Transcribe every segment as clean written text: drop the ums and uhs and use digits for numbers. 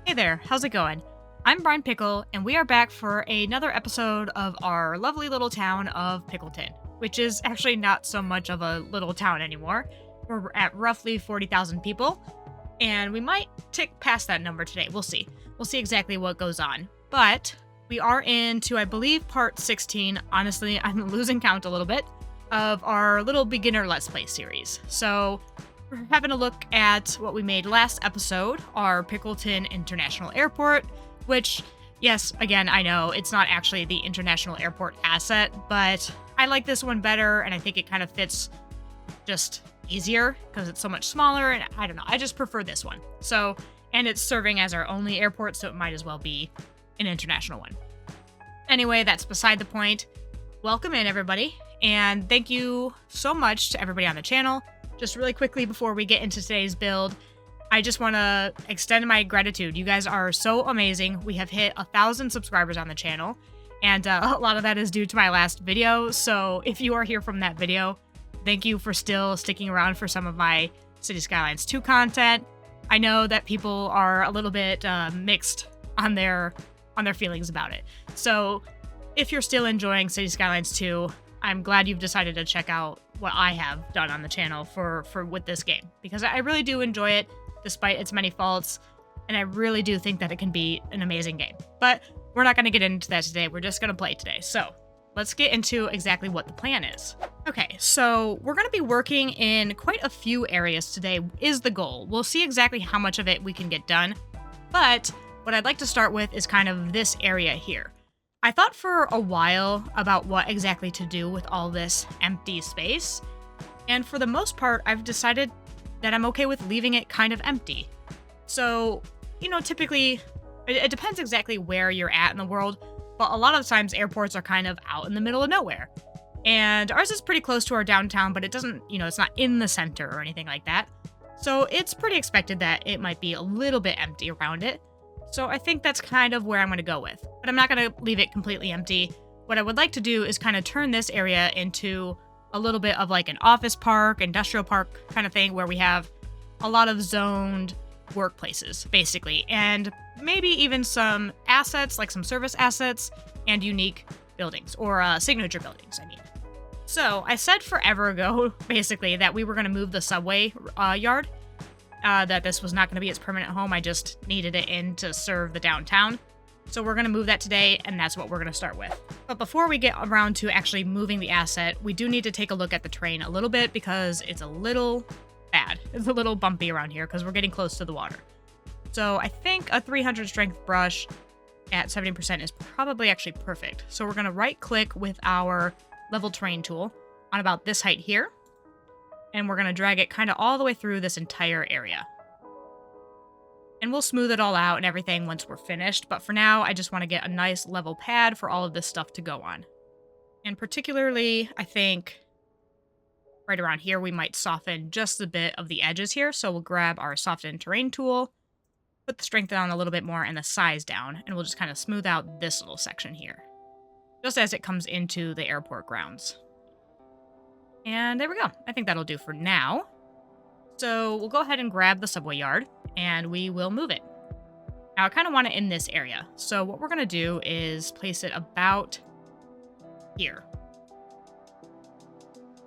Hey there, how's it going? I'm Brian Pickle, and we are back for another episode of our lovely little town of Pickleton, which is actually not so much of a little town anymore. We're at roughly 40,000 people, and we might tick past that number today. We'll see. We'll see exactly what goes on. But we are into, I believe, part 16. Honestly, I'm losing count a little bit of our little beginner Let's Play series. So we're having a look at what we made last episode, our Pickleton International Airport, which, yes, again, I know it's not actually the International Airport asset, but I like this one better, and I think it kind of fits just easier because it's so much smaller, and I don't know, I just prefer this one. So, and it's serving as our only airport, so it might as well be an international one. Anyway, that's beside the point. Welcome in, everybody, and thank you so much to everybody on the channel. Just really quickly before we get into today's build, I just want to extend my gratitude. You guys are so amazing. We have hit 1,000 subscribers on the channel, and a lot of that is due to my last video. So if you are here from that video, thank you for still sticking around for some of my City Skylines 2 content. I know that people are a little bit mixed on their feelings about it. So if you're still enjoying City Skylines 2, I'm glad you've decided to check out what I have done on the channel for with this game, because I really do enjoy it despite its many faults, and I really do think that it can be an amazing game. But we're not going to get into that today. We're just going to play today. So let's get into exactly what the plan is. Okay, so we're going to be working in quite a few areas today is the goal. We'll see exactly how much of it we can get done, but what I'd like to start with is kind of this area here. I thought for a while about what exactly to do with all this empty space, and for the most part, I've decided that I'm okay with leaving it kind of empty. So, typically, it depends exactly where you're at in the world, but a lot of times airports are kind of out in the middle of nowhere. And ours is pretty close to our downtown, but it doesn't, it's not in the center or anything like that. So it's pretty expected that it might be a little bit empty around it. So I think that's kind of where I'm going to go with. But I'm not going to leave it completely empty. What I would like to do is kind of turn this area into a little bit of like an office park, industrial park kind of thing, where we have a lot of zoned workplaces, basically. And maybe even some assets, like some service assets and unique buildings, or signature buildings, I mean. So I said forever ago, basically, that we were going to move the subway yard. That this was not going to be its permanent home. I just needed it in to serve the downtown. So we're going to move that today, and that's what we're going to start with. But before we get around to actually moving the asset, we do need to take a look at the terrain a little bit because it's a little bad. It's a little bumpy around here because we're getting close to the water. So I think a 300 strength brush at 70% is probably actually perfect. So we're going to right click with our level terrain tool on about this height here. And we're going to drag it kind of all the way through this entire area. And we'll smooth it all out and everything once we're finished, but for now, I just want to get a nice level pad for all of this stuff to go on. And particularly, I think right around here, we might soften just a bit of the edges here. So we'll grab our soften terrain tool, put the strength down a little bit more and the size down, and we'll just kind of smooth out this little section here, just as it comes into the airport grounds. And there we go. I think that'll do for now. So we'll go ahead and grab the subway yard, and we will move it. Now I kind of want it in this area. So what we're going to do is place it about here.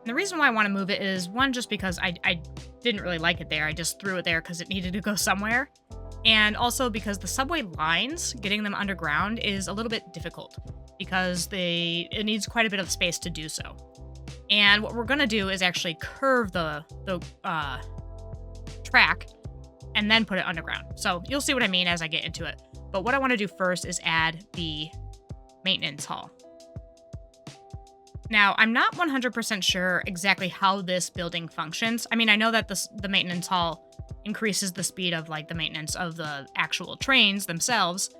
And the reason why I want to move it is, one, just because I didn't really like it there. I just threw it there because it needed to go somewhere. And also because the subway lines, getting them underground is a little bit difficult because it needs quite a bit of space to do so. And what we're going to do is actually curve the track and then put it underground. So you'll see what I mean as I get into it. But what I want to do first is add the maintenance hall. Now, I'm not 100% sure exactly how this building functions. I mean, I know that the maintenance hall increases the speed of like the maintenance of the actual trains themselves,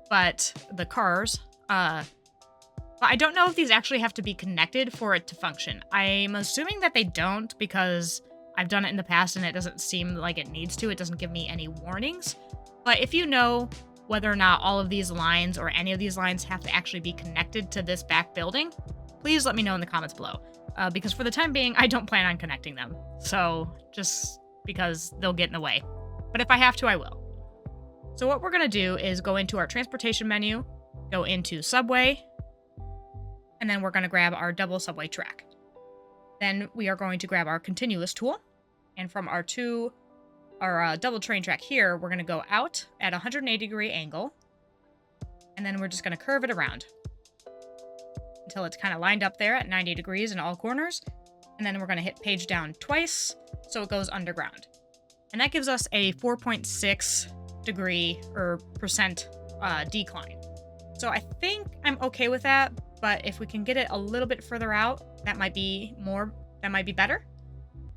but the cars, but I don't know if these actually have to be connected for it to function. I'm assuming that they don't because I've done it in the past and it doesn't seem like it needs to. It doesn't give me any warnings. But if you know whether or not all of these lines or any of these lines have to actually be connected to this back building, please let me know in the comments below. Because for the time being, I don't plan on connecting them. So just because they'll get in the way. But if I have to, I will. So what we're going to do is go into our transportation menu, go into subway, and then we're going to grab our double subway track. Then we are going to grab our continuous tool, and from our double train track here, we're going to go out at a 180-degree angle, and then we're just going to curve it around until it's kind of lined up there at 90 degrees in all corners, and then we're going to hit page down twice so it goes underground. And that gives us a 4.6 degree or percent decline. So I think I'm okay with that, but if we can get it a little bit further out, that might be better.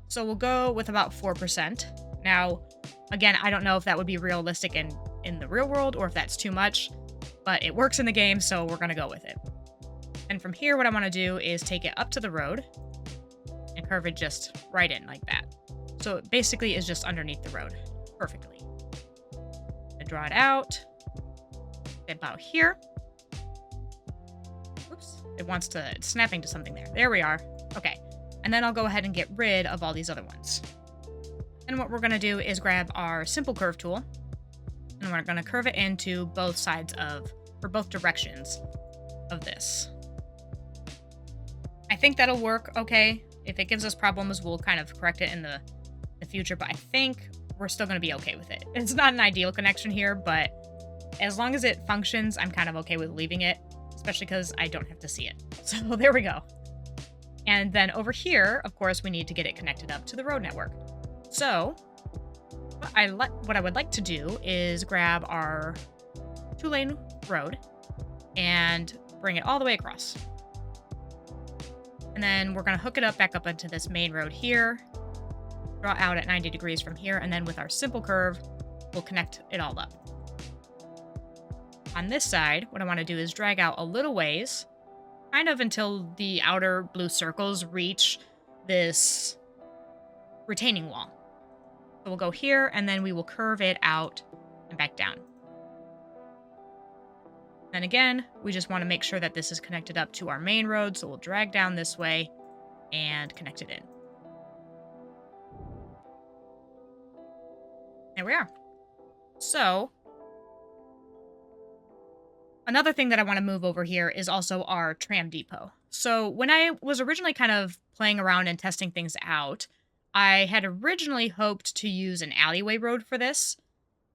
So we'll go with about 4%. Now, again, I don't know if that would be realistic in the real world or if that's too much, but it works in the game, so we're going to go with it. And from here, what I want to do is take it up to the road and curve it just right in like that. So it basically is just underneath the road perfectly. I draw it out about here. Oops, it's snapping to something there. There we are. Okay. And then I'll go ahead and get rid of all these other ones. And what we're going to do is grab our simple curve tool, and we're going to curve it into both directions of this. I think that'll work okay. If it gives us problems, we'll kind of correct it in the future, but I think we're still going to be okay with it. It's not an ideal connection here, but as long as it functions, I'm kind of okay with leaving it, especially because I don't have to see it. So there we go. And then over here, of course, we need to get it connected up to the road network. So what I would like to do is grab our 2-lane road and bring it all the way across. And then we're going to hook it up back up into this main road here, draw out at 90 degrees from here, and then with our simple curve, we'll connect it all up. On this side, what I want to do is drag out a little ways, kind of until the outer blue circles reach this retaining wall. So we'll go here, and then we will curve it out and back down. Then again, we just want to make sure that this is connected up to our main road, so we'll drag down this way and connect it in. There we are. So, another thing that I want to move over here is also our tram depot. So when I was originally kind of playing around and testing things out, I had originally hoped to use an alleyway road for this,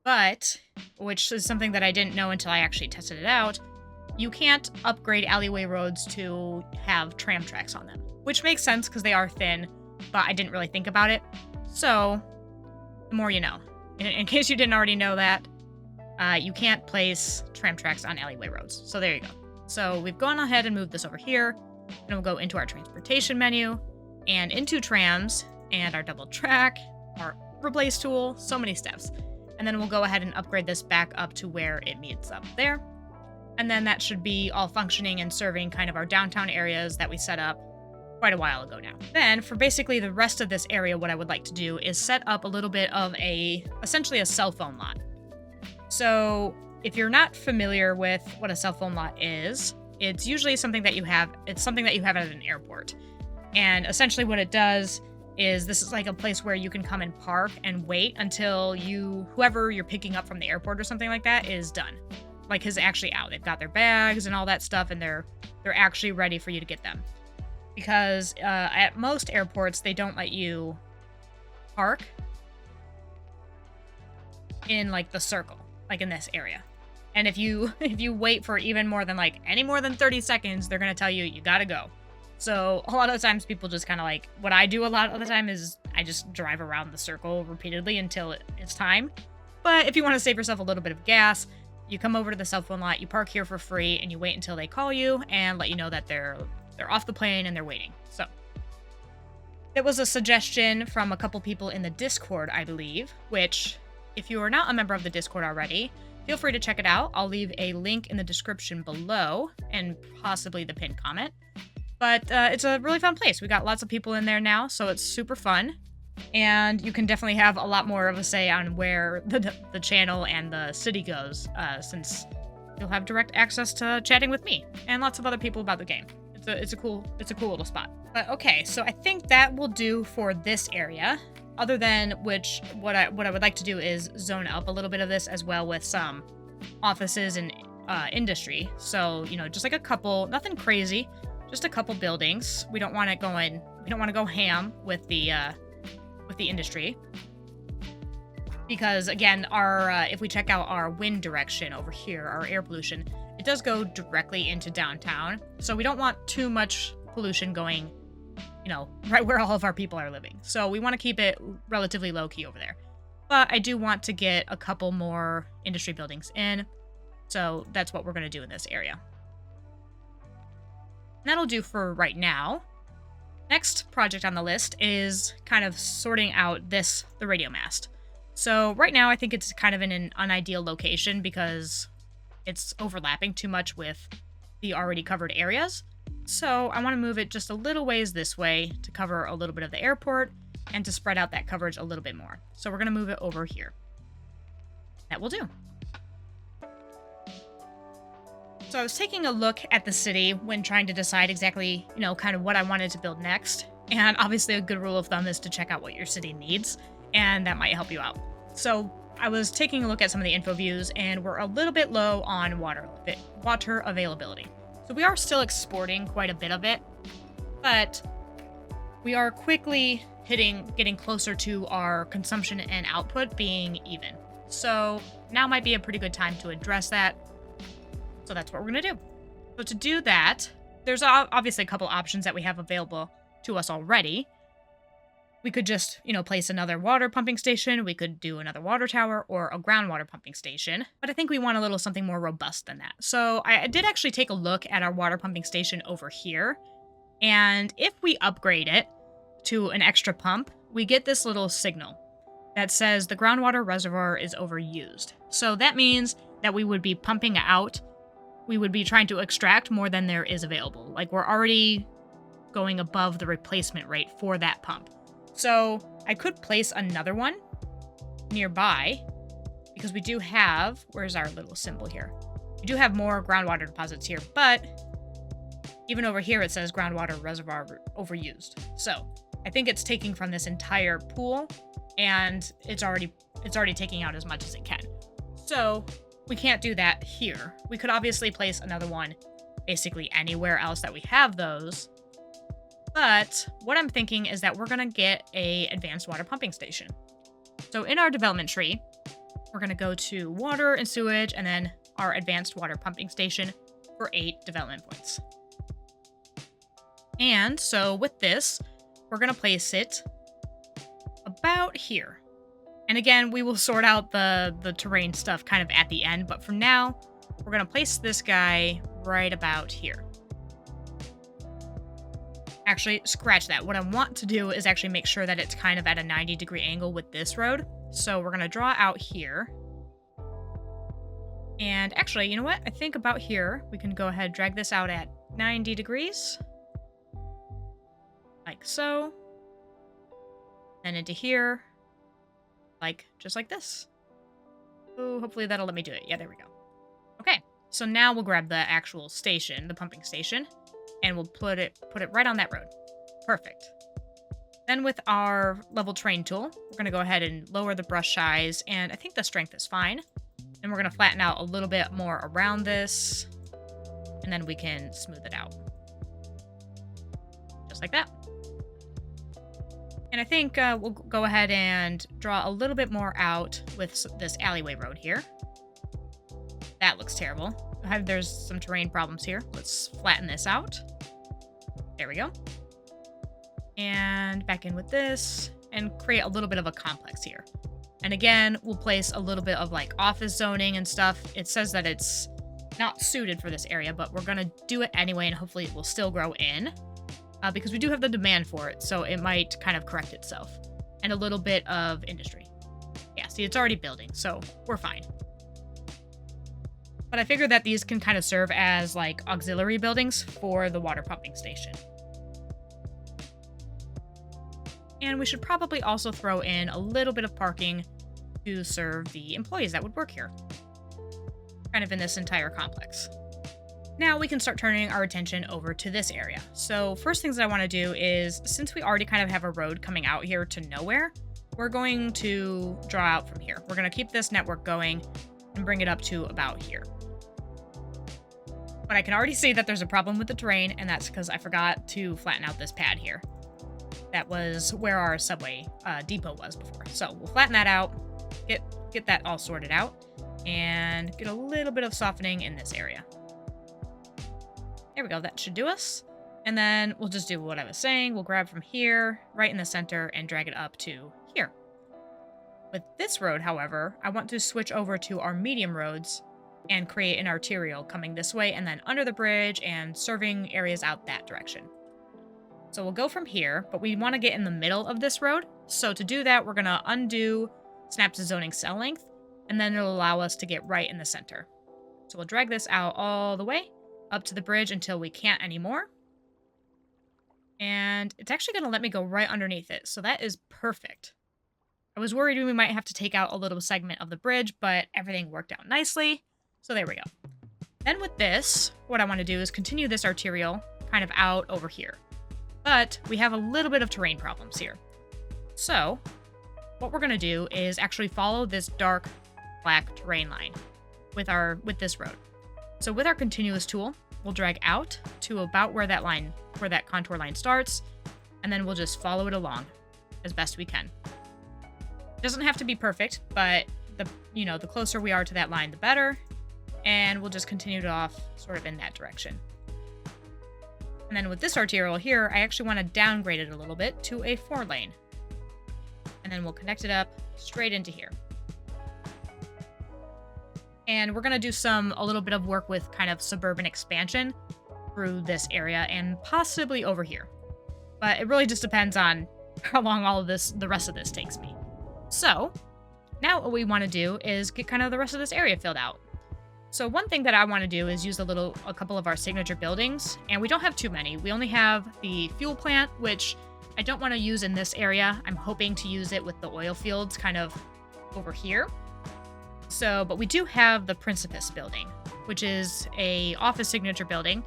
but, which is something that I didn't know until I actually tested it out, you can't upgrade alleyway roads to have tram tracks on them. Which makes sense because they are thin, but I didn't really think about it. So, the more you know. In case you didn't already know that, you can't place tram tracks on alleyway roads. So there you go. So we've gone ahead and moved this over here, and we'll go into our transportation menu, and into trams, and our double track, our replace tool, so many steps. And then we'll go ahead and upgrade this back up to where it meets up there. And then that should be all functioning and serving kind of our downtown areas that we set up quite a while ago now. Then for basically the rest of this area, what I would like to do is set up a little bit of essentially a cell phone lot. So if you're not familiar with what a cell phone lot is, it's usually something that you have at an airport. And essentially what it does is this is like a place where you can come and park and wait until whoever you're picking up from the airport or something like that is done. Like is actually out. They've got their bags and all that stuff, and they're actually ready for you to get them. Because at most airports, they don't let you park in like the circle, like in this area. And if you wait for even more than any more than 30 seconds, they're going to tell you, you got to go. So a lot of the times people just kind of what I do a lot of the time is I just drive around the circle repeatedly until it's time. But if you want to save yourself a little bit of gas, you come over to the cell phone lot, you park here for free, and you wait until they call you and let you know that they're off the plane and they're waiting. So it was a suggestion from a couple people in the Discord, I believe, which if you are not a member of the Discord already, feel free to check it out. I'll leave a link in the description below and possibly the pinned comment. But it's a really fun place. We got lots of people in there now, so it's super fun. And you can definitely have a lot more of a say on where the channel and the city goes, since you'll have direct access to chatting with me and lots of other people about the game. It's a cool little spot. But okay, so I think that will do for this area. other than which, what I would like to do is zone up a little bit of this as well with some offices and industry. So, just like a couple, nothing crazy, just a couple buildings. We don't want to go ham with the industry. Because again, if we check out our wind direction over here, our air pollution, it does go directly into downtown. So we don't want too much pollution going, right where all of our people are living. So we want to keep it relatively low key over there. But I do want to get a couple more industry buildings in. So that's what we're going to do in this area. And that'll do for right now. Next project on the list is kind of sorting out the radio mast. So right now I think it's kind of in an unideal location because it's overlapping too much with the already covered areas. So I want to move it just a little ways this way to cover a little bit of the airport and to spread out that coverage a little bit more. So we're going to move it over here. That will do. So I was taking a look at the city when trying to decide exactly, kind of what I wanted to build next. And obviously a good rule of thumb is to check out what your city needs, and that might help you out. So I was taking a look at some of the info views, and we're a little bit low on water availability. So we are still exporting quite a bit of it, but we are quickly getting closer to our consumption and output being even. So now might be a pretty good time to address that. So that's what we're going to do. So to do that, there's obviously a couple options that we have available to us already. We could just, place another water pumping station. We could do another water tower or a groundwater pumping station. But I think we want a little something more robust than that. So I did actually take a look at our water pumping station over here. And if we upgrade it to an extra pump, we get this little signal that says the groundwater reservoir is overused. So that means that we would be pumping out. We would be trying to extract more than there is available. Like we're already going above the replacement rate for that pump. So I could place another one nearby because we do have, where's our little symbol here? We do have more groundwater deposits here, but even over here it says groundwater reservoir overused. So I think it's taking from this entire pool and it's already taking out as much as it can. So we can't do that here. We could obviously place another one basically anywhere else that we have those. But what I'm thinking is that we're going to get a advanced water pumping station. So in our development tree, we're going to go to water and sewage and then our advanced water pumping station for 8 development points. And so with this, we're going to place it about here. And again, we will sort out the terrain stuff kind of at the end, but for now, we're going to place this guy right about here. Actually, scratch that. What I want to do is actually make sure that it's kind of at a 90-degree angle with this road. So we're going to draw out here. And actually, you know what? I think about here, we can go ahead and drag this out at 90 degrees. Like so. Then into here. Just like this. Oh, hopefully that'll let me do it. Yeah, there we go. Okay, so now we'll grab the actual station, the pumping station, and we'll put it right on that road. Perfect. Then with our level terrain tool, we're going to go ahead and lower the brush size, and I think the strength is fine. And we're going to flatten out a little bit more around this, and then we can smooth it out. Just like that. And I think we'll go ahead and draw a little bit more out with this alleyway road here. That looks terrible. There's some terrain problems here. Let's flatten this out. There we go. And back in with this and create a little bit of a complex here. And again, we'll place a little bit of office zoning and stuff. It says that it's not suited for this area, but we're going to do it anyway, and hopefully it will still grow in. Because we do have the demand for it, so it might kind of correct itself. And a little bit of industry. Yeah, see, it's already building, so we're fine. But I figured that these can kind of serve as auxiliary buildings for the water pumping station. And we should probably also throw in a little bit of parking to serve the employees that would work here. Kind of in this entire complex. Now we can start turning our attention over to this area. So first things that I want to do is, since we already kind of have a road coming out here to nowhere, we're going to draw out from here. We're going to keep this network going and bring it up to about here. But I can already see that there's a problem with the terrain, and that's because I forgot to flatten out this pad here. That was where our subway depot was before. So we'll flatten that out, get that all sorted out, and get a little bit of softening in this area. There we go, that should do us. And then we'll just do what I was saying. We'll grab from here, right in the center, and drag it up to here. With this road, however, I want to switch over to our medium roads and create an arterial coming this way and then under the bridge and serving areas out that direction. So we'll go from here, but we want to get in the middle of this road. So to do that, we're going to undo Snap's zoning cell length, and then it'll allow us to get right in the center. So we'll drag this out all the way up to the bridge until we can't anymore. And it's actually going to let me go right underneath it. So that is perfect. I was worried we might have to take out a little segment of the bridge, but everything worked out nicely. So there we go. Then with this, what I want to do is continue this arterial kind of out over here. But we have a little bit of terrain problems here. So what we're going to do is actually follow this dark black terrain line with this road. So with our continuous tool, we'll drag out to about where that contour line starts, and then we'll just follow it along as best we can. It doesn't have to be perfect, but the closer we are to that line, the better. And we'll just continue it off sort of in that direction. And then with this arterial here, I actually want to downgrade it a little bit to a 4-lane. And then we'll connect it up straight into here. And we're going to do a little bit of work with kind of suburban expansion through this area and possibly over here. But it really just depends on how long the rest of this takes me. So now what we want to do is get kind of the rest of this area filled out. So one thing that I want to do is use a couple of our signature buildings, and we don't have too many. We only have the fuel plant, which I don't want to use in this area. I'm hoping to use it with the oil fields kind of over here. But we do have the Principus building, which is a office signature building,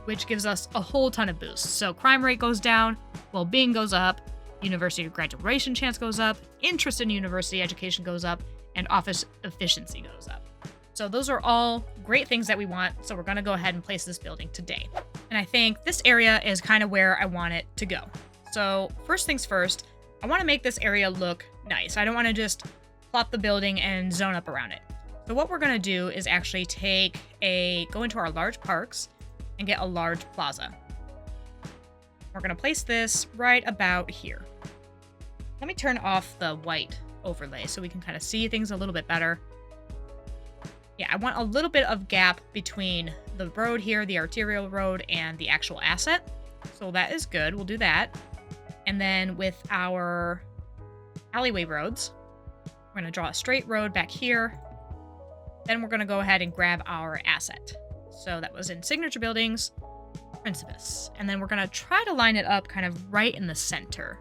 which gives us a whole ton of boosts. So crime rate goes down, well-being goes up, university graduation chance goes up, interest in university education goes up, and office efficiency goes up. So those are all great things that we want, so we're going to go ahead and place this building today. And I think this area is kind of where I want it to go. So first things first, I want to make this area look nice. I don't want to just plop the building and zone up around it. So what we're going to do is actually go into our large parks and get a large plaza. We're going to place this right about here. Let me turn off the white overlay so we can kind of see things a little bit better. Yeah, I want a little bit of gap between the road here, the arterial road, and the actual asset. So that is good. We'll do that. And then with our alleyway roads, we're going to draw a straight road back here. Then we're going to go ahead and grab our asset. So that was in signature buildings, Principus. And then we're going to try to line it up kind of right in the center.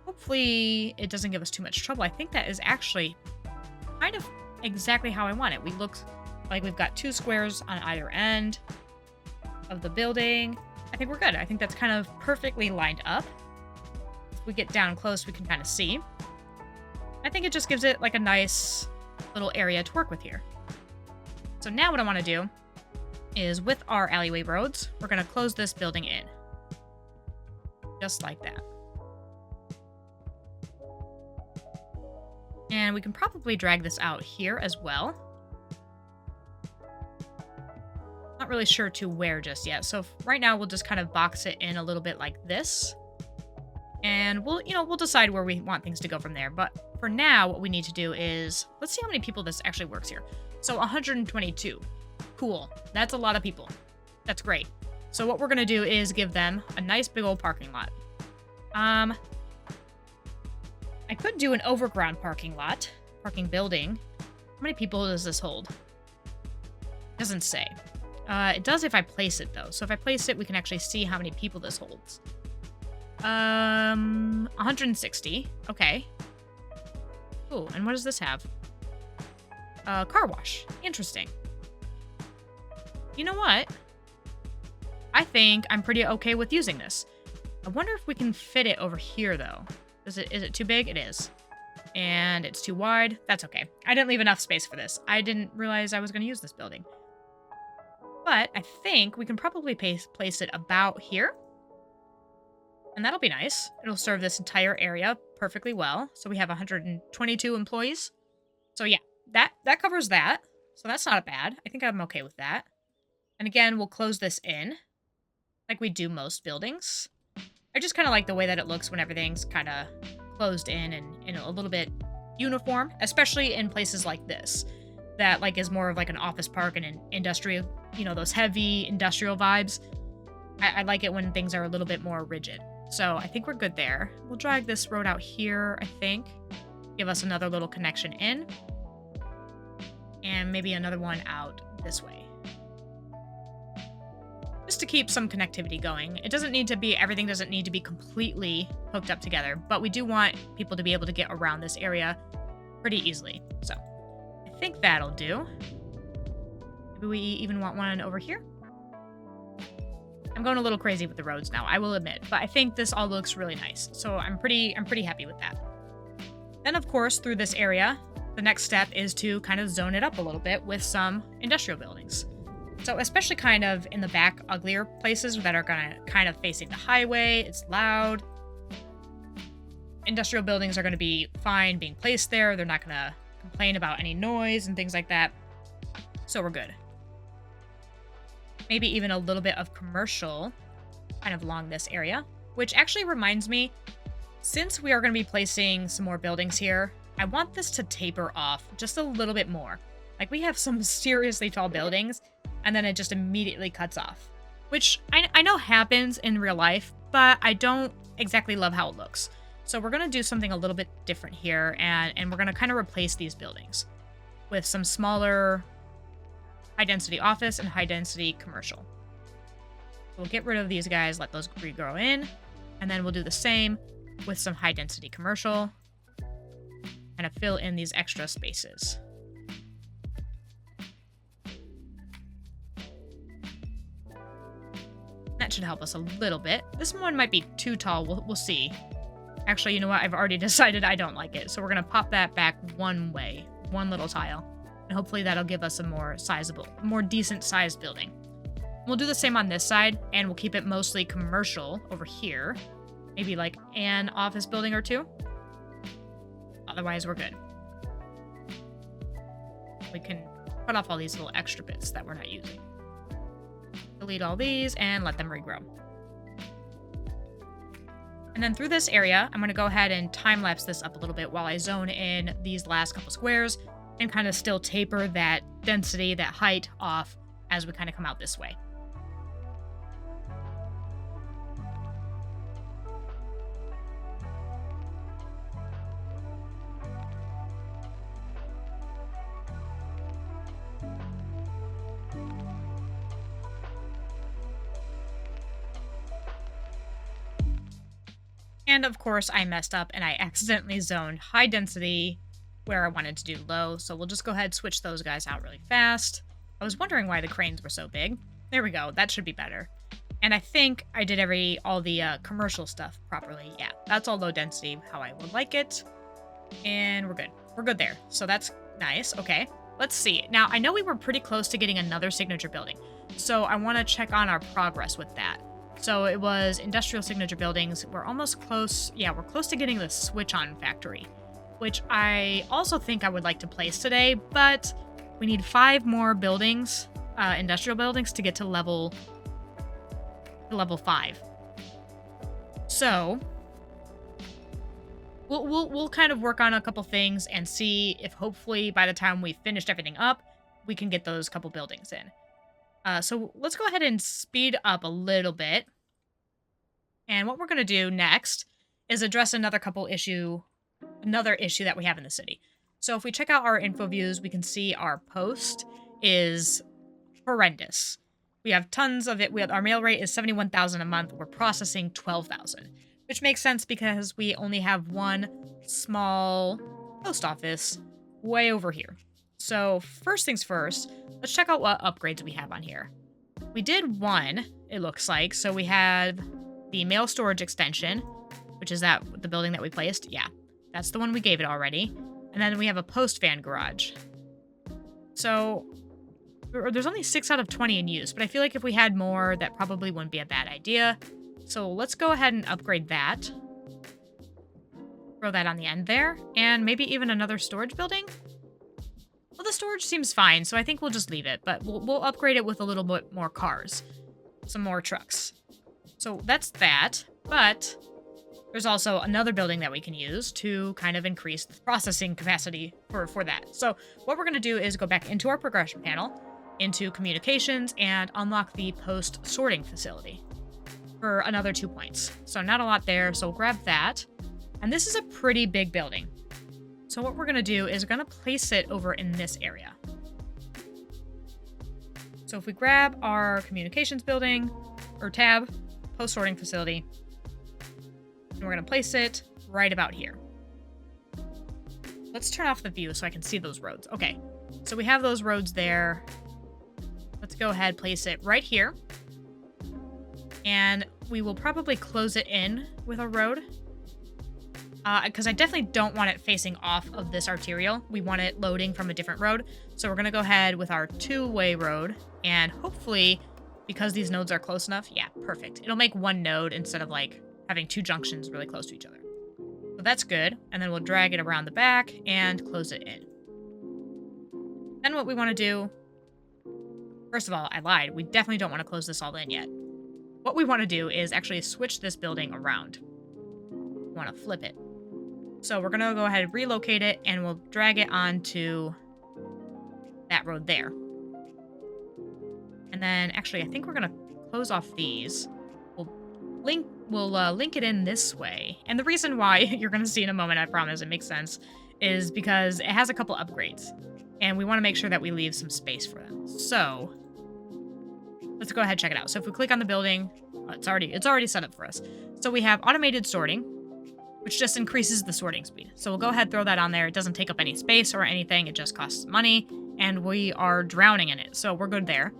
Hopefully it doesn't give us too much trouble. I think that is actually kind of exactly how I want it. We look like we've got 2 squares on either end of the building. I think we're good. I think that's kind of perfectly lined up. If we get down close, we can kind of see. I think it just gives it like a nice little area to work with here. So now what I want to do is with our alleyway roads, we're going to close this building in. Just like that. And we can probably drag this out here as well. Not really sure to where just yet. So right now we'll just kind of box it in a little bit like this. And we'll decide where we want things to go from there. But for now, what we need to do is, let's see how many people this actually works here. So 122. Cool. That's a lot of people. That's great. So what we're going to do is give them a nice big old parking lot. I could do an overground parking building. How many people does this hold? Doesn't say. It does if I place it, though. So if I place it, we can actually see how many people this holds. 160. Okay. Ooh, and what does this have? Car wash. Interesting. You know what? I think I'm pretty okay with using this. I wonder if we can fit it over here, though. Is it too big? It is. And it's too wide. That's okay. I didn't leave enough space for this. I didn't realize I was going to use this building. But I think we can probably place it about here. And that'll be nice. It'll serve this entire area perfectly well. So we have 122 employees. So yeah, that covers that. So that's not bad. I think I'm okay with that. And again, we'll close this in like we do most buildings. I just kind of like the way that it looks when everything's kind of closed in and a little bit uniform, especially in places like this that like is more of like an office park and an industrial, those heavy industrial vibes. I like it when things are a little bit more rigid. So I think we're good there. We'll drag this road out here, I think. Give us another little connection in. And maybe another one out this way. Just to keep some connectivity going. Everything doesn't need to be completely hooked up together, but we do want people to be able to get around this area pretty easily. So I think that'll do. Maybe we even want one over here. I'm going a little crazy with the roads now, I will admit, but I think this all looks really nice. So I'm pretty happy with that. Then of course, through this area, the next step is to kind of zone it up a little bit with some industrial buildings. So especially kind of in the back, uglier places that are gonna kind of facing the highway, it's loud. Industrial buildings are gonna be fine being placed there. They're not gonna complain about any noise and things like that. So we're good. Maybe even a little bit of commercial kind of along this area, which actually reminds me, since we are gonna be placing some more buildings here, I want this to taper off just a little bit more. Like we have some seriously tall buildings and then it just immediately cuts off, which I know happens in real life, but I don't exactly love how it looks. So we're going to do something a little bit different here, and we're going to kind of replace these buildings with some smaller high-density office and high-density commercial. We'll get rid of these guys, let those regrow in, and then we'll do the same with some high-density commercial, kind of fill in these extra spaces. That should help us a little bit. This one might be too tall. We'll see. Actually, you know what? I've already decided I don't like it. So we're going to pop that back one way, one little tile. And hopefully that'll give us a more decent sized building. We'll do the same on this side, and we'll keep it mostly commercial over here. Maybe like an office building or two. Otherwise, we're good. We can cut off all these little extra bits that we're not using. Delete all these and let them regrow. And then through this area, I'm going to go ahead and time-lapse this up a little bit while I zone in these last couple squares and kind of still taper that density, that height off as we kind of come out this way. And of course, I messed up and I accidentally zoned high density where I wanted to do low. So we'll just go ahead and switch those guys out really fast. I was wondering why the cranes were so big. There we go. That should be better. And I think I did all the commercial stuff properly. Yeah, that's all low density, how I would like it. And we're good. We're good there. So that's nice. Okay, let's see. Now, I know we were pretty close to getting another signature building. So I want to check on our progress with that. So it was industrial signature buildings. We're almost close. Yeah, we're close to getting the switch-on factory, which I also think I would like to place today, but we need 5 more buildings, industrial buildings, to get to level 5. So we'll kind of work on a couple things and see if hopefully by the time we've finished everything up, we can get those couple buildings in. So let's go ahead and speed up a little bit. And what we're going to do next is address another issue that we have in the city. So if we check out our info views, we can see our post is horrendous. We have tons of it. Our mail rate is 71,000 a month. We're processing 12,000, which makes sense because we only have one small post office way over here. So first things first, let's check out what upgrades we have on here. We did one, it looks like. So we have the mail storage extension, which is the building that we placed. Yeah, That's the one we gave it already. And then we have a post van garage. So there's only 6 out of 20 in use, but I feel like if we had more, that probably wouldn't be a bad idea. So let's go ahead and upgrade that. Throw that on the end there. And maybe even another storage building? Well, the storage seems fine, so I think we'll just leave it. But we'll upgrade it with a little bit more cars. Some more trucks. So that's that. But there's also another building that we can use to kind of increase the processing capacity for that. So what we're going to do is go back into our progression panel, into communications, and unlock the post sorting facility for another 2 points. So not a lot there, so we'll grab that. And this is a pretty big building. So what we're going to do is we're going to place it over in this area. So if we grab our communications building, or tab, post sorting facility, and we're going to place it right about here. Let's turn off the view so I can see those roads. Okay, so we have those roads there. Let's go ahead, place it right here. And we will probably close it in with a road. Because I definitely don't want it facing off of this arterial. We want it loading from a different road. So we're going to go ahead with our 2-way road. And hopefully, because these nodes are close enough, yeah, perfect. It'll make one node instead of like having 2 junctions really close to each other. So that's good. And then we'll drag it around the back and close it in. Then what we want to do, first of all, I lied. We definitely don't want to close this all in yet. What we want to do is actually switch this building around. We want to flip it. So we're going to go ahead and relocate it, and we'll drag it onto that road there. And then, actually, I think we're going to close off these. We'll link it in this way. And the reason why, you're going to see in a moment, I promise, it makes sense, is because it has a couple upgrades. And we want to make sure that we leave some space for them. So let's go ahead and check it out. So if we click on the building, it's already set up for us. So we have automated sorting, which just increases the sorting speed. So we'll go ahead and throw that on there. It doesn't take up any space or anything. It just costs money, and we are drowning in it. So we're good there.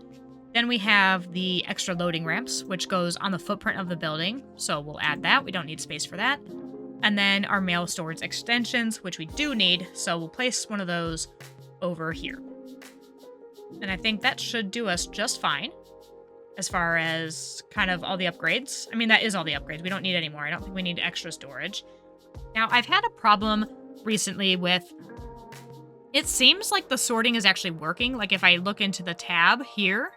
Then we have the extra loading ramps, which goes on the footprint of the building. So we'll add that. We don't need space for that. And then our mail storage extensions, which we do need. So we'll place one of those over here. And I think that should do us just fine as far as kind of all the upgrades. I mean, that is all the upgrades. We don't need any more. I don't think we need extra storage. Now, I've had a problem recently with, it seems like the sorting is actually working. Like if I look into the tab here,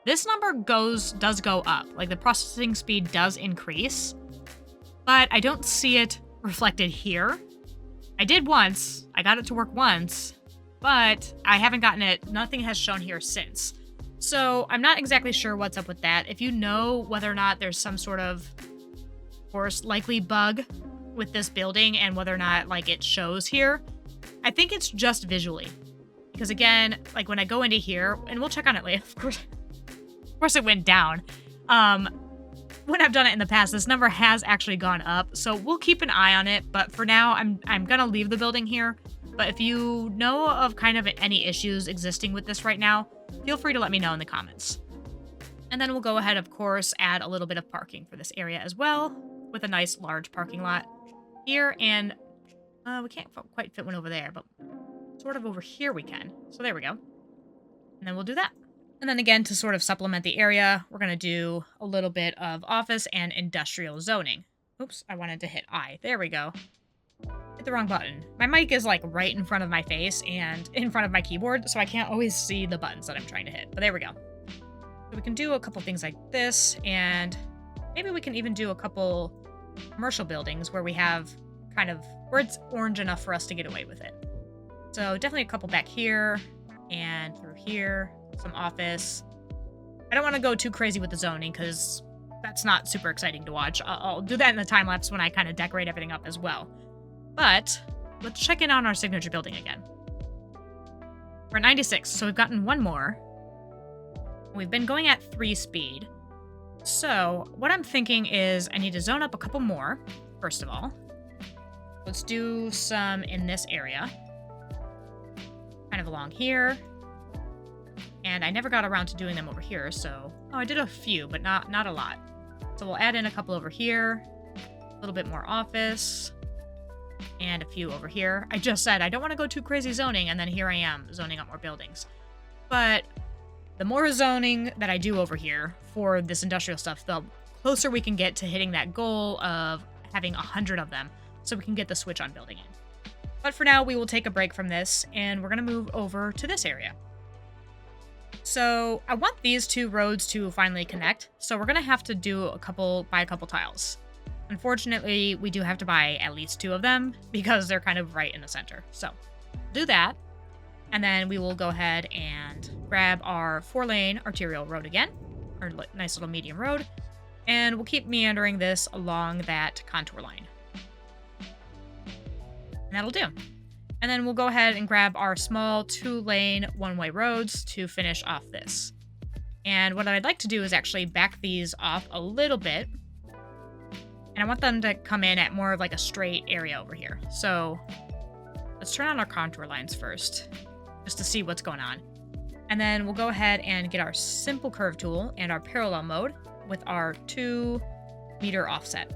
this number does go up. Like the processing speed does increase, but I don't see it reflected here. I did once. I got it to work once, but I haven't gotten it. Nothing has shown here since. So I'm not exactly sure what's up with that. If you know whether or not there's some sort of course likely bug with this building and whether or not like it shows here, I think it's just visually. Because again, like when I go into here, and we'll check on it later, of course it went down. When I've done it in the past, this number has actually gone up. So we'll keep an eye on it. But for now, I'm gonna leave the building here. But if you know of kind of any issues existing with this right now, feel free to let me know in the comments. And then we'll go ahead, of course, add a little bit of parking for this area as well, with a nice large parking lot here. And we can't quite fit one over there, but sort of over here we can. So there we go. And then we'll do that. And then again, to sort of supplement the area, we're going to do a little bit of office and industrial zoning. Oops, I wanted to hit I. There we go. Hit the wrong button. My mic is like right in front of my face and in front of my keyboard, so I can't always see the buttons that I'm trying to hit. But there we go. So we can do a couple things like this, and maybe we can even do a couple commercial buildings where we have kind of, where it's orange enough for us to get away with it. So definitely a couple back here and through here, some office. I don't want to go too crazy with the zoning because that's not super exciting to watch. I'll do that in the time lapse when I kind of decorate everything up as well. But let's check in on our signature building again. We're at 96, so we've gotten one more. We've been going at 3 speed. So what I'm thinking is I need to zone up a couple more, first of all. Let's do some in this area. Kind of along here. And I never got around to doing them over here, so... Oh, I did a few, but not a lot. So we'll add in a couple over here. A little bit more office. and a few over here. I just said I don't want to go too crazy zoning, and then here I am zoning up more buildings. But the more zoning that I do over here for this industrial stuff, the closer we can get to hitting that goal of having 100 of them, so we can get the switch on building in. But for now, we will take a break from this, and we're going to move over to this area. So I want these two roads to finally connect, so we're going to have to buy a couple tiles. Unfortunately, we do have to buy at least 2 of them because they're kind of right in the center. So do that, and then we will go ahead and grab our 4-lane arterial road again, our nice little medium road, and we'll keep meandering this along that contour line. And that'll do. And then we'll go ahead and grab our small 2-lane one-way roads to finish off this. And what I'd like to do is actually back these off a little bit. And I want them to come in at more of like a straight area over here. So let's turn on our contour lines first, just to see what's going on. And then we'll go ahead and get our simple curve tool and our parallel mode with our 2-meter offset.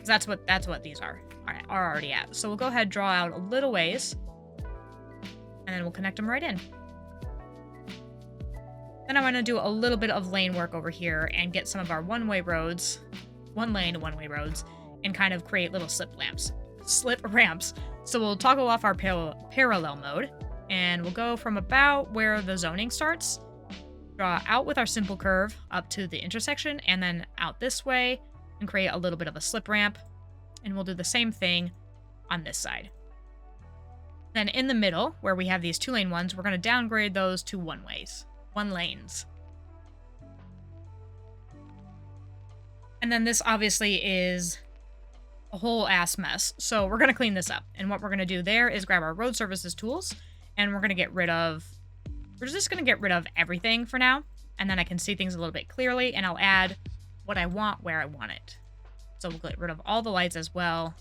That's what these are already at. So we'll go ahead and draw out a little ways, and then we'll connect them right in. Then I'm going to do a little bit of lane work over here and get some of our one-lane one-way roads, and kind of create little slip ramps. So we'll toggle off our parallel mode, and we'll go from about where the zoning starts, draw out with our simple curve up to the intersection, and then out this way, and create a little bit of a slip ramp. And we'll do the same thing on this side. Then in the middle, where we have these 2-lane ones, we're going to downgrade those to 1 lanes. And then this obviously is a whole ass mess, so we're going to clean this up. And what we're going to do there is grab our road services tools, and we're just going to get rid of everything for now, and then I can see things a little bit clearly, and I'll add what I want where I want it. So we'll get rid of all the lights as well.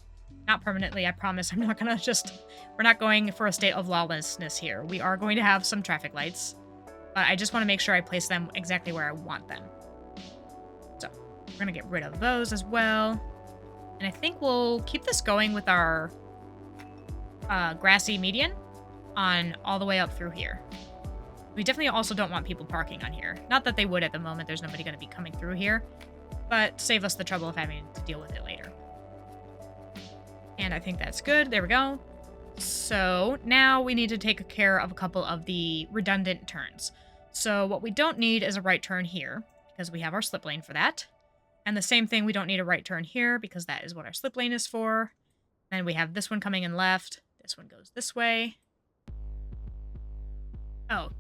Not permanently, I promise. We're not going for a state of lawlessness here. We are going to have some traffic lights, but I just want to make sure I place them exactly where I want them. So we're going to get rid of those as well. And I think we'll keep this going with our grassy median on all the way up through here. We definitely also don't want people parking on here. Not that they would at the moment. There's nobody going to be coming through here. But save us the trouble of having to deal with it later. And I think that's good. There we go. So now we need to take care of a couple of the redundant turns. So what we don't need is a right turn here, because we have our slip lane for that. And the same thing, we don't need a right turn here, because that is what our slip lane is for. Then we have this one coming in left. This one goes this way. Oh,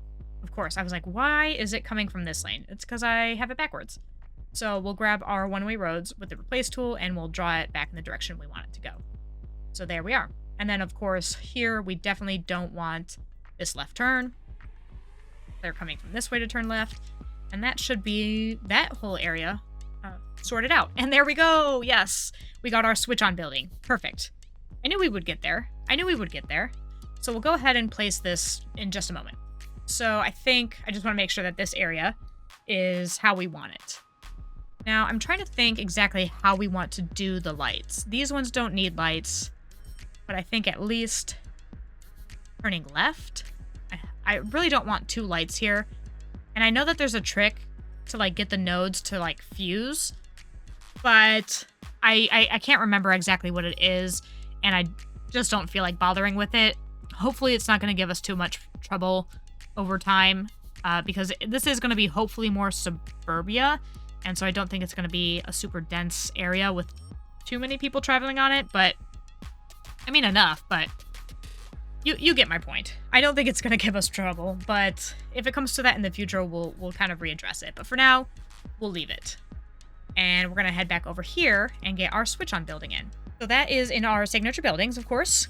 of course. I was like, why is it coming from this lane? It's because I have it backwards. So we'll grab our one-way roads with the replace tool, and we'll draw it back in the direction we want it to go. So there we are. And then, of course, here we definitely don't want this left turn. They're coming from this way to turn left. And that should be that whole area sorted out. And there we go. Yes, we got our switch on building. Perfect. I knew we would get there. So we'll go ahead and place this in just a moment. So I just want to make sure that this area is how we want it. Now, I'm trying to think exactly how we want to do the lights. These ones don't need lights, but I think at least turning left. I really don't want 2 lights here. And I know that there's a trick to, like, get the nodes to, like, fuse, but I can't remember exactly what it is, and I just don't feel like bothering with it. Hopefully it's not going to give us too much trouble over time, because this is going to be hopefully more suburbia. And so I don't think it's going to be a super dense area with too many people traveling on it, but I mean enough, but you get my point. I don't think it's going to give us trouble, but if it comes to that in the future, we'll kind of readdress it. But for now, we'll leave it. And we're going to head back over here and get our switch on building in. So that is in our signature buildings, of course.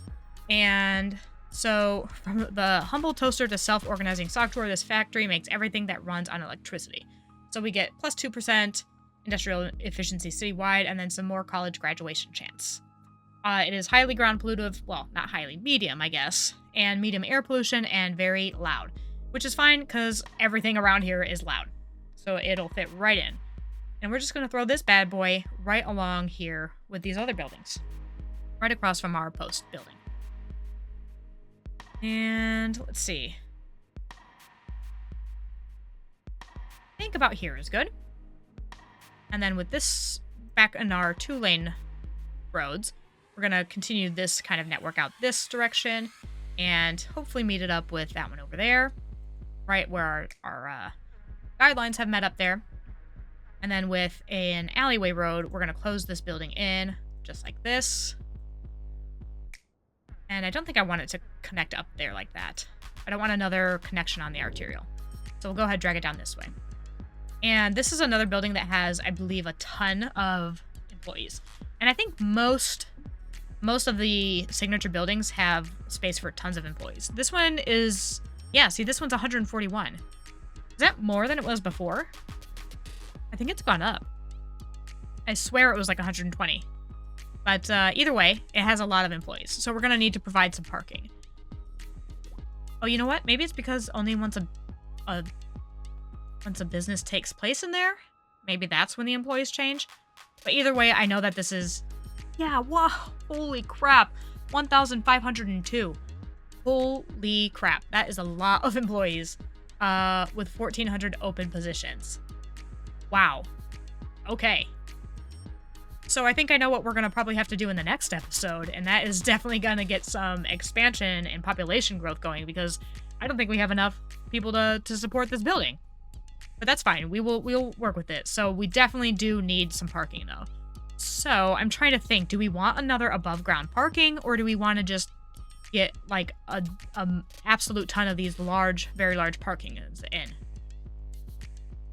And so from the humble toaster to self-organizing software, this factory makes everything that runs on electricity. So we get plus 2% industrial efficiency citywide, and then some more college graduation chance. It is highly ground pollutive, well, not highly, medium, I guess, and medium air pollution, and very loud, which is fine because everything around here is loud. So it'll fit right in. And we're just going to throw this bad boy right along here with these other buildings. right across from our post building. And let's see. I think about here is good. And then with this back in our 2-lane roads, we're going to continue this kind of network out this direction and hopefully meet it up with that one over there, right where our guidelines have met up there. And then with an alleyway road, we're going to close this building in just like this. And I don't think I want it to connect up there like that. I don't want another connection on the arterial. So we'll go ahead and drag it down this way. And this is another building that has, I believe, a ton of employees. And I think most of the signature buildings have space for tons of employees. This one is, yeah, see, this one's 141. Is that more than it was before? I think it's gone up. I swear it was like 120. But either way, it has a lot of employees. So we're going to need to provide some parking. Oh, you know what? Maybe it's because only once a business takes place in there, maybe that's when the employees change. But either way, I know that this is, yeah, wow, holy crap, 1,502. Holy crap, that is a lot of employees with 1,400 open positions. Wow. Okay. So I think I know what we're going to probably have to do in the next episode, and that is definitely going to get some expansion and population growth going, because I don't think we have enough people to support this building. But that's fine. We'll work with it. So we definitely do need some parking, though. So I'm trying to think, do we want another above ground parking, or do we want to just get like a absolute ton of these large, very large parking in?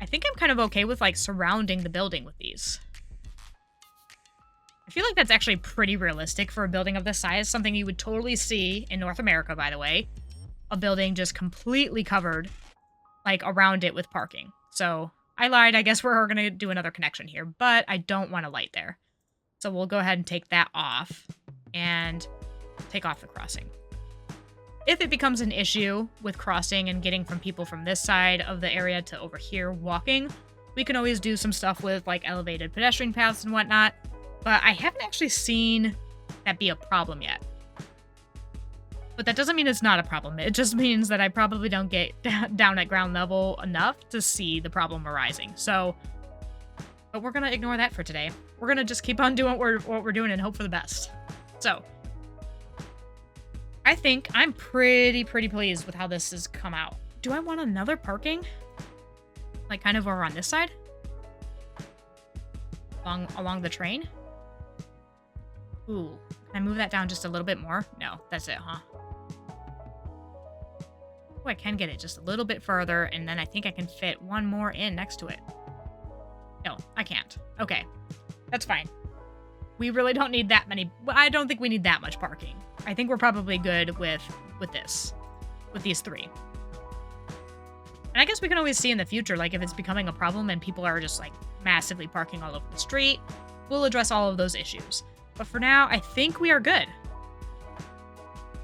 I think I'm kind of okay with like surrounding the building with these. I feel like that's actually pretty realistic for a building of this size. Something you would totally see in North America, by the way. A building just completely covered, like, around it with parking. So I lied. I guess we're going to do another connection here, but I don't want a light there. So we'll go ahead and take that off and take off the crossing. If it becomes an issue with crossing and getting from people from this side of the area to over here walking, we can always do some stuff with like elevated pedestrian paths and whatnot. But I haven't actually seen that be a problem yet. But that doesn't mean it's not a problem. It just means that I probably don't get down at ground level enough to see the problem arising. So, but we're going to ignore that for today. We're going to just keep on doing what we're doing and hope for the best. So, I think I'm pretty pleased with how this has come out. Do I want another parking? Like kind of over on this side? Along the train? Ooh, can I move that down just a little bit more? No, that's it, huh? Oh, I can get it just a little bit further, and then I think I can fit one more in next to it. No, I can't. Okay, that's fine. We really don't need that many. I don't think we need that much parking. I think we're probably good with these three. And I guess we can always see in the future, like if it's becoming a problem and people are just like massively parking all over the street, we'll address all of those issues. But for now, I think we are good.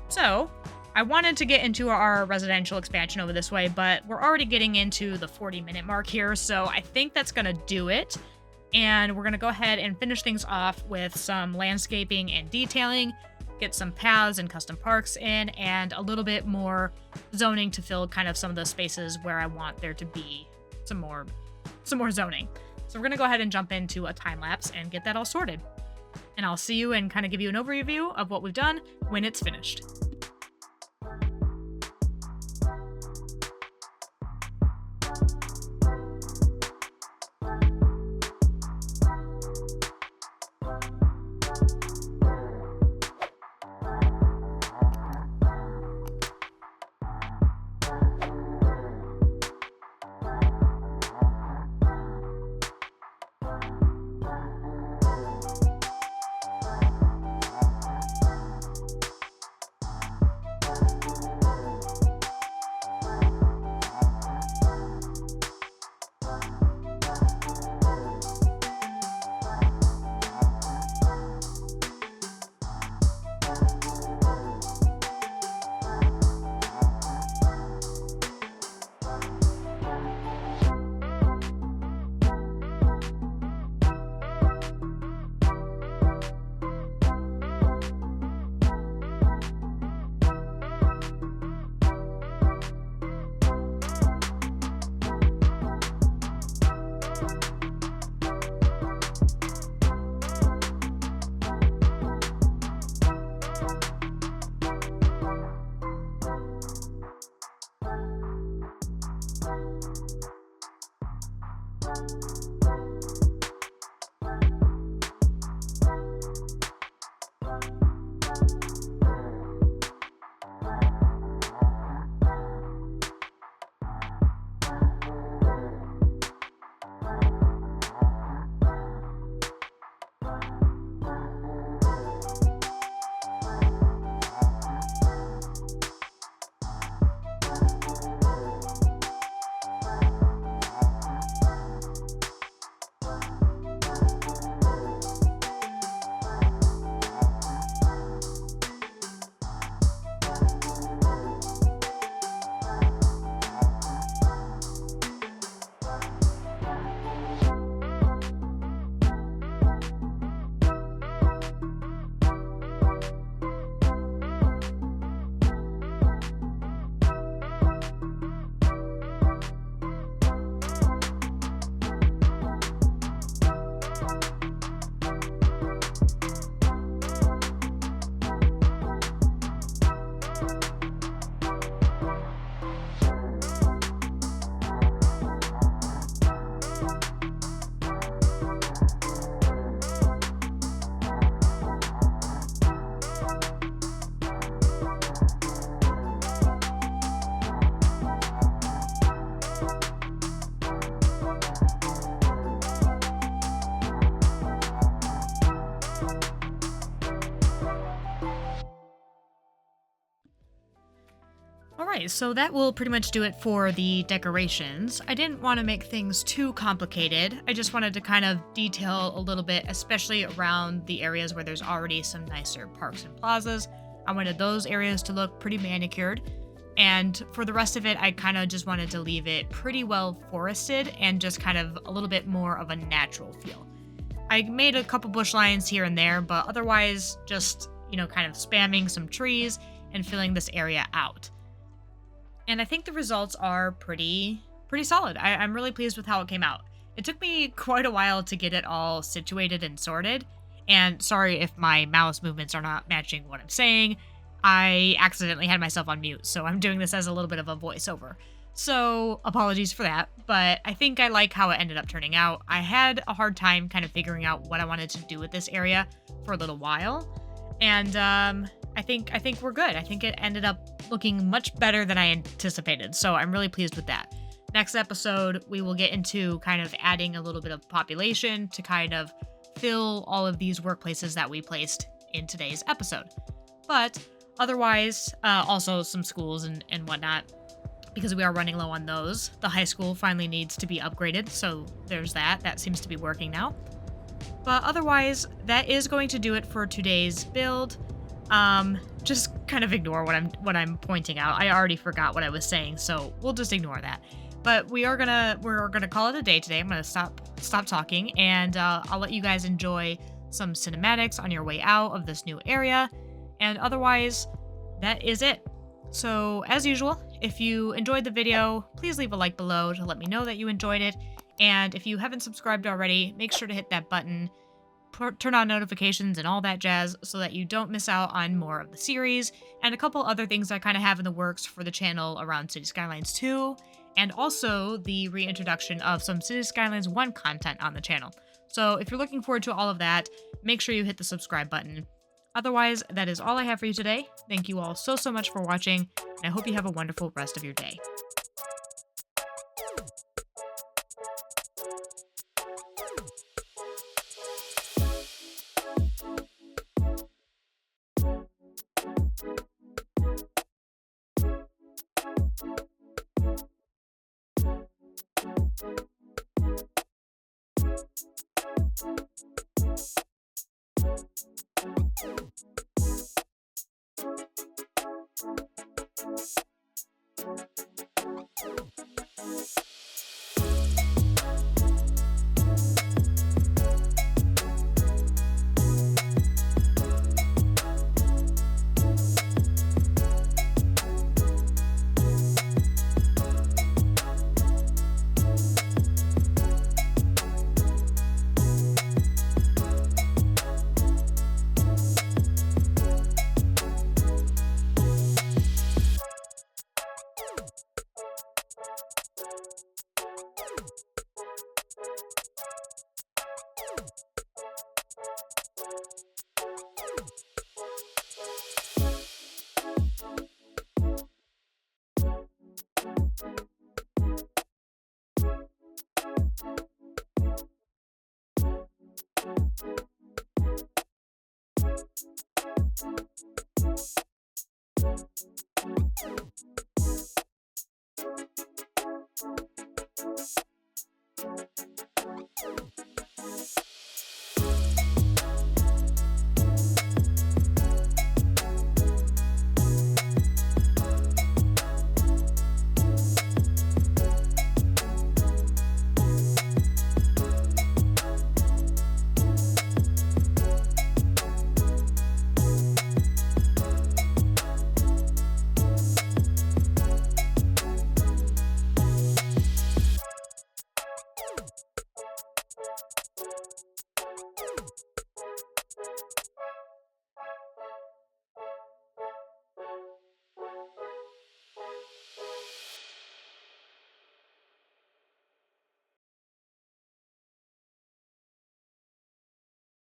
So, I wanted to get into our residential expansion over this way, but we're already getting into the 40-minute mark here, so I think that's going to do it. And we're going to go ahead and finish things off with some landscaping and detailing, get some paths and custom parks in, and a little bit more zoning to fill kind of some of the spaces where I want there to be some more zoning. So we're going to go ahead and jump into a time lapse and get that all sorted. And I'll see you and kind of give you an overview of what we've done when it's finished. Alright, so that will pretty much do it for the decorations. I didn't want to make things too complicated. I just wanted to kind of detail a little bit, especially around the areas where there's already some nicer parks and plazas. I wanted those areas to look pretty manicured. And for the rest of it, I kind of just wanted to leave it pretty well forested and just kind of a little bit more of a natural feel. I made a couple bush lines here and there, but otherwise just, kind of spamming some trees and filling this area out. And I think the results are pretty solid. I'm really pleased with how it came out. It took me quite a while to get it all situated and sorted. And sorry if my mouse movements are not matching what I'm saying. I accidentally had myself on mute, so I'm doing this as a little bit of a voiceover. So apologies for that, but I think I like how it ended up turning out. I had a hard time kind of figuring out what I wanted to do with this area for a little while. And I think we're good. I think it ended up looking much better than I anticipated, so I'm really pleased with that. Next episode, we will get into kind of adding a little bit of population to kind of fill all of these workplaces that we placed in today's episode. But otherwise, also some schools and whatnot, because we are running low on those. The high school finally needs to be upgraded, so there's that. That seems to be working now. But otherwise, that is going to do it for today's build. Just kind of ignore what I'm pointing out. I already forgot what I was saying, so we'll just ignore that. But we're gonna call it a day today. I'm gonna stop talking, and I'll let you guys enjoy some cinematics on your way out of this new area. And otherwise, that is it. So as usual, if you enjoyed the video, please leave a like below to let me know that you enjoyed it. And if you haven't subscribed already, make sure to hit that button, turn on notifications and all that jazz so that you don't miss out on more of the series and a couple other things I kind of have in the works for the channel around City Skylines 2 and also the reintroduction of some City Skylines 1 content on the channel. So if you're looking forward to all of that, make sure you hit the subscribe button. Otherwise, that is all I have for you today. Thank you all so much for watching, and I hope you have a wonderful rest of your day.